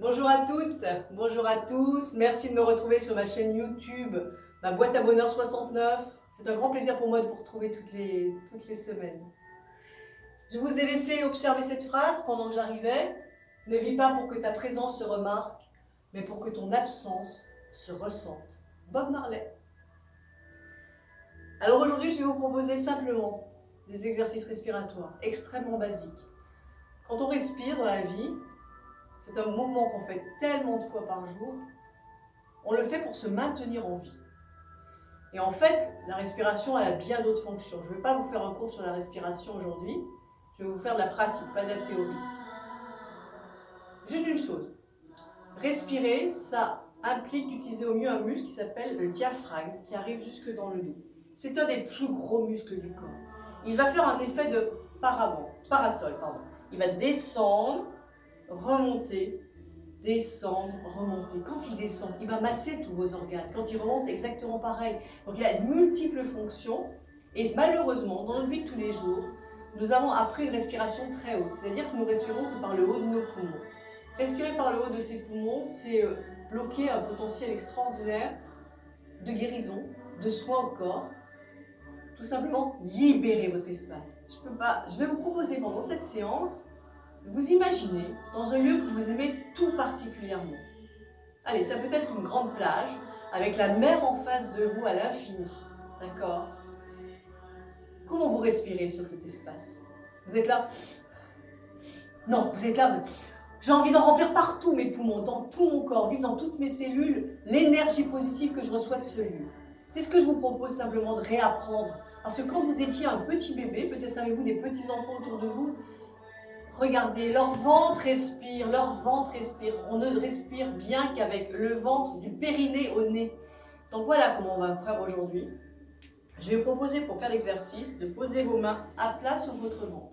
Bonjour à toutes, bonjour à tous. Merci de me retrouver sur ma chaîne YouTube, ma boîte à bonheur 69. C'est un grand plaisir pour moi de vous retrouver toutes les semaines. Je vous ai laissé observer cette phrase pendant que j'arrivais. Ne vis pas pour que ta présence se remarque, mais pour que ton absence se ressente. Bob Marley. Alors aujourd'hui, je vais vous proposer simplement des exercices respiratoires extrêmement basiques. Quand on respire dans la vie, c'est un mouvement qu'on fait tellement de fois par jour. On le fait pour se maintenir en vie. Et en fait, la respiration, elle a bien d'autres fonctions. Je ne vais pas vous faire un cours sur la respiration aujourd'hui. Je vais vous faire de la pratique, pas de la théorie. Juste une chose. Respirer, ça implique d'utiliser au mieux un muscle qui s'appelle le diaphragme, qui arrive jusque dans le dos. C'est un des plus gros muscles du corps. Il va faire un effet de parasol. Il va descendre, remonter, descendre, remonter. Quand il descend, il va masser tous vos organes. Quand il remonte, exactement pareil. Donc il a de multiples fonctions. Et malheureusement, dans notre vie de tous les jours, nous avons appris une respiration très haute. C'est-à-dire que nous respirons que par le haut de nos poumons. Respirer par le haut de ses poumons, c'est bloquer un potentiel extraordinaire de guérison, de soins au corps. Tout simplement, libérer votre espace. Je vais vous proposer pendant cette séance vous imaginez dans un lieu que vous aimez tout particulièrement. Allez, ça peut être une grande plage avec la mer en face de vous à l'infini. D'accord? Comment vous respirez sur cet espace? Vous êtes là? Non, vous êtes là. J'ai envie d'en remplir partout mes poumons, dans tout mon corps, vivre dans toutes mes cellules, l'énergie positive que je reçois de ce lieu. C'est ce que je vous propose simplement de réapprendre. Parce que quand vous étiez un petit bébé, peut-être avez-vous des petits-enfants autour de vous, regardez, leur ventre respire, leur ventre respire. On ne respire bien qu'avec le ventre du périnée au nez. Donc voilà comment on va faire aujourd'hui. Je vais vous proposer pour faire l'exercice de poser vos mains à plat sur votre ventre.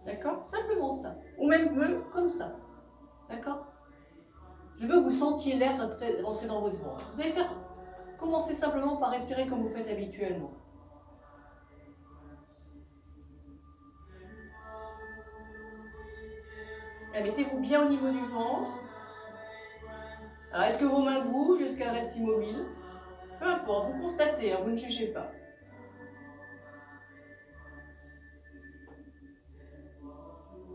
D'accord? Simplement ça. Ou même comme ça. D'accord? Je veux que vous sentiez l'air rentrer dans votre ventre. Vous allez commencer simplement par respirer comme vous faites habituellement. Mettez-vous bien au niveau du ventre. Alors, est-ce que vos mains bougent? Est-ce qu'elles restent immobiles? Peu importe, vous constatez, vous ne jugez pas.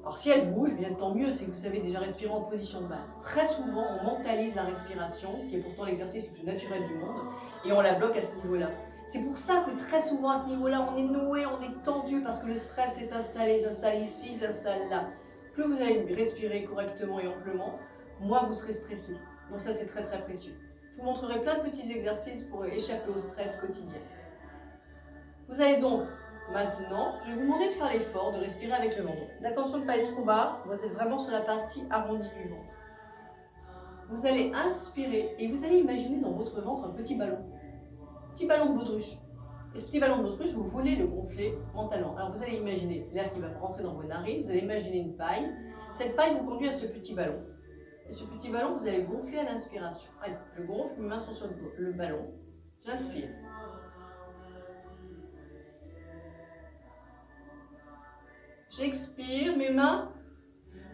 Alors si elles bougent, bien tant mieux, c'est que vous savez déjà respirer en position basse. Très souvent, on mentalise la respiration, qui est pourtant l'exercice le plus naturel du monde, et on la bloque à ce niveau-là. C'est pour ça que très souvent à ce niveau-là, on est noué, on est tendu, parce que le stress s'est installé, il s'installe ici, il s'installe là. Plus vous allez respirer correctement et amplement, moins vous serez stressé. Donc ça, c'est très très précieux. Je vous montrerai plein de petits exercices pour échapper au stress quotidien. Vous allez donc, maintenant, je vais vous demander de faire l'effort de respirer avec le ventre. Attention de ne pas être trop bas, vous êtes vraiment sur la partie arrondie du ventre. Vous allez inspirer et vous allez imaginer dans votre ventre un petit ballon de baudruche. Et ce petit ballon de baudruche, vous voulez le gonfler mentalement. Alors vous allez imaginer l'air qui va rentrer dans vos narines, vous allez imaginer une paille. Cette paille vous conduit à ce petit ballon. Et ce petit ballon, vous allez le gonfler à l'inspiration. Allez, je gonfle, mes mains sont sur le ballon. J'inspire. J'expire, mes mains,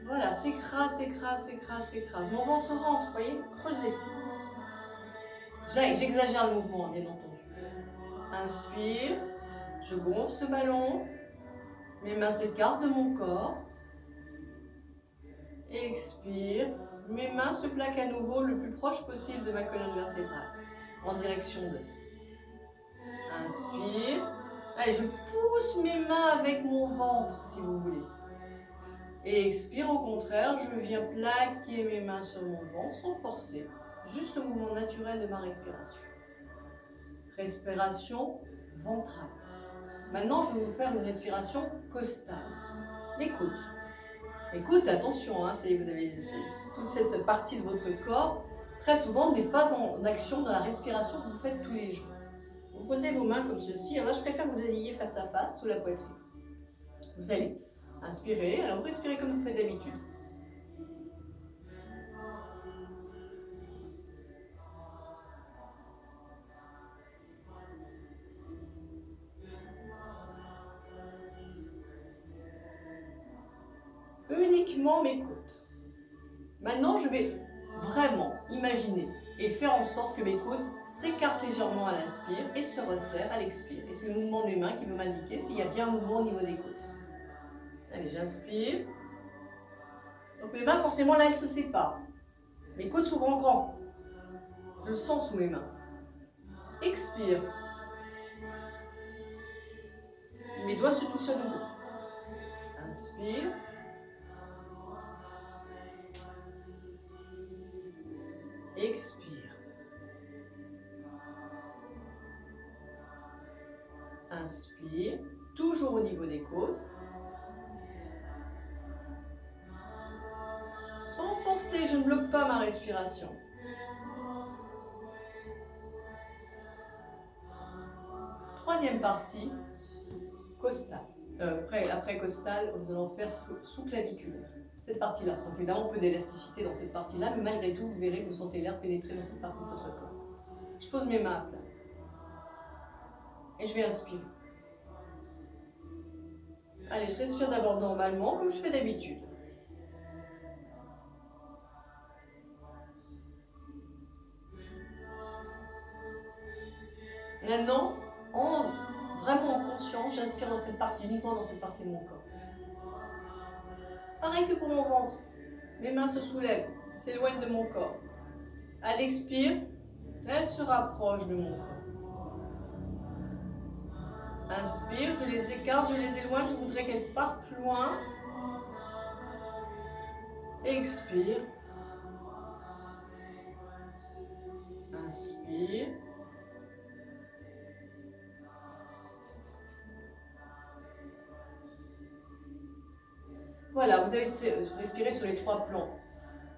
voilà, s'écrasent, s'écrasent, s'écrasent, s'écrasent. Mon ventre rentre, vous voyez, creusez. J'exagère le mouvement, bien entendu. Inspire, je gonfle ce ballon, mes mains s'écartent de mon corps. Expire, mes mains se plaquent à nouveau le plus proche possible de ma colonne vertébrale, en direction de. Inspire, allez, je pousse mes mains avec mon ventre, si vous voulez. Et expire, au contraire, je viens plaquer mes mains sur mon ventre sans forcer. Juste le mouvement naturel de ma respiration. Respiration ventrale. Maintenant, je vais vous faire une respiration costale. L'écoute. Écoute, attention, vous avez toute cette partie de votre corps, très souvent, n'est pas en action dans la respiration que vous faites tous les jours. Vous posez vos mains comme ceci. Alors là, je préfère que vous ayez face à face, sous la poitrine. Vous allez inspirer. Alors, vous respirez comme vous faites d'habitude. Uniquement mes côtes. Maintenant, je vais vraiment imaginer et faire en sorte que mes côtes s'écartent légèrement à l'inspire et se resserrent à l'expire. Et c'est le mouvement de mes mains qui veut m'indiquer s'il y a bien un mouvement au niveau des côtes. Allez, j'inspire. Donc mes mains, forcément, là, elles se séparent. Mes côtes s'ouvrent en grand. Je le sens sous mes mains. Expire. Mes doigts se touchent à nouveau. Inspire. Expire. Inspire. Toujours au niveau des côtes. Sans forcer, je ne bloque pas ma respiration. Troisième partie, costale. Après costale, nous allons faire sous-claviculaire. Cette partie-là. Donc évidemment, un peu d'élasticité dans cette partie-là, mais malgré tout, vous verrez que vous sentez l'air pénétrer dans cette partie de votre corps. Je pose mes mains à plat. Et je vais inspirer. Allez, je respire d'abord normalement, comme je fais d'habitude. Maintenant, vraiment en conscience, j'inspire dans cette partie, uniquement dans cette partie de mon corps. Pareil que pour mon ventre. Mes mains se soulèvent, s'éloignent de mon corps. À l'expire, elles se rapprochent de mon corps. Inspire, je les écarte, je les éloigne, je voudrais qu'elles partent plus loin. Expire. Inspire. Voilà, vous avez respiré sur les trois plans.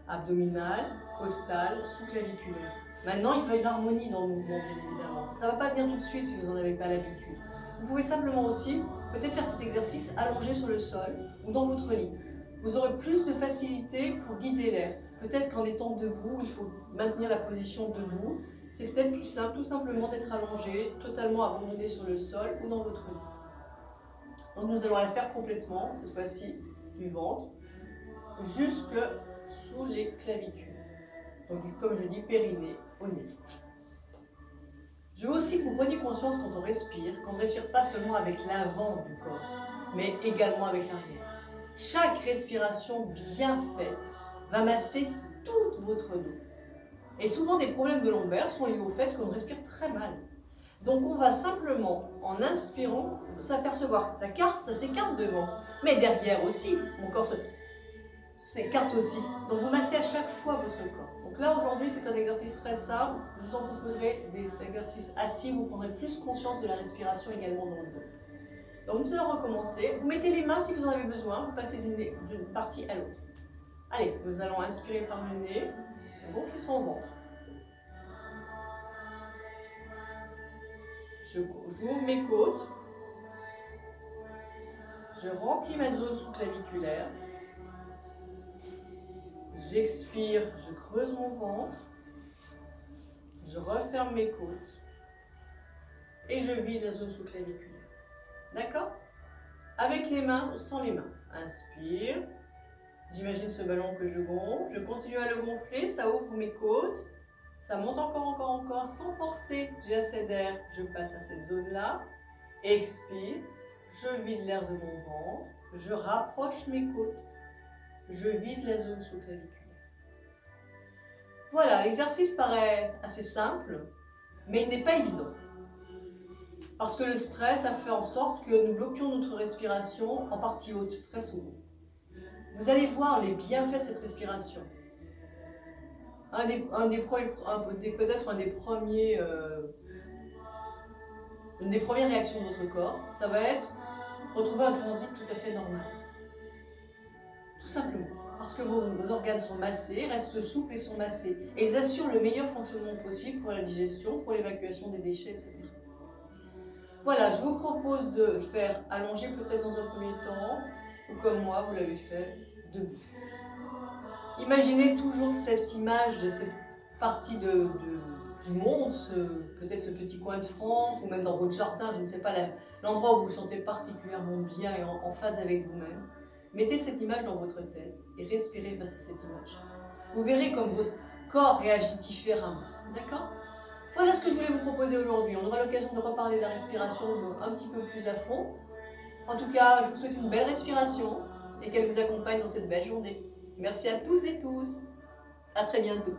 Abdominal, costal, sous-claviculaire. Maintenant, il faut une harmonie dans le mouvement, bien évidemment. Ça ne va pas venir tout de suite si vous n'en avez pas l'habitude. Vous pouvez simplement aussi, peut-être faire cet exercice allongé sur le sol ou dans votre lit. Vous aurez plus de facilité pour guider l'air. Peut-être qu'en étant debout, il faut maintenir la position debout. C'est peut-être plus simple, tout simplement d'être allongé, totalement abandonné sur le sol ou dans votre lit. Donc nous allons la faire complètement, cette fois-ci, du ventre, jusque sous les clavicules. Donc comme je dis, périnée au nez. Je veux aussi que vous preniez conscience quand on respire, qu'on ne respire pas seulement avec l'avant du corps, mais également avec l'arrière. Chaque respiration bien faite va masser tout votre dos. Et souvent des problèmes de lombaires sont liés au fait qu'on respire très mal. Donc on va simplement, en inspirant, s'apercevoir que ça s'écarte devant, mais derrière aussi, mon corps s'écarte aussi. Donc vous massez à chaque fois votre corps. Donc là aujourd'hui c'est un exercice très simple, je vous en proposerai des exercices assis, vous prendrez plus conscience de la respiration également dans le dos. Donc nous allons recommencer, vous mettez les mains si vous en avez besoin, vous passez d'une partie à l'autre. Allez, nous allons inspirer par le nez, gonfler son ventre. J'ouvre mes côtes, je remplis ma zone sous-claviculaire, j'expire, je creuse mon ventre, je referme mes côtes et je vide la zone sous-claviculaire. D'accord? Avec les mains ou sans les mains. Inspire, j'imagine ce ballon que je gonfle, je continue à le gonfler, ça ouvre mes côtes. Ça monte encore, sans forcer, j'ai assez d'air, je passe à cette zone-là. Expire, je vide l'air de mon ventre, je rapproche mes côtes, je vide la zone sous-claviculaire. Voilà, l'exercice paraît assez simple, mais il n'est pas évident. Parce que le stress a fait en sorte que nous bloquions notre respiration en partie haute, très souvent. Vous allez voir les bienfaits de cette respiration. Peut-être une des premières réactions de votre corps, ça va être retrouver un transit tout à fait normal. Tout simplement. Parce que vos organes sont massés, restent souples et sont massés. Et ils assurent le meilleur fonctionnement possible pour la digestion, pour l'évacuation des déchets, etc. Voilà, je vous propose de le faire allongé peut-être dans un premier temps, ou comme moi, vous l'avez fait, debout. Imaginez toujours cette image de cette partie du monde, peut-être ce petit coin de France, ou même dans votre jardin, je ne sais pas, l'endroit où vous vous sentez particulièrement bien et en phase avec vous-même. Mettez cette image dans votre tête et respirez face à cette image. Vous verrez comme votre corps réagit différemment. D'accord? Voilà ce que je voulais vous proposer aujourd'hui. On aura l'occasion de reparler de la respiration un petit peu plus à fond. En tout cas, je vous souhaite une belle respiration et qu'elle vous accompagne dans cette belle journée. Merci à toutes et tous. À très bientôt.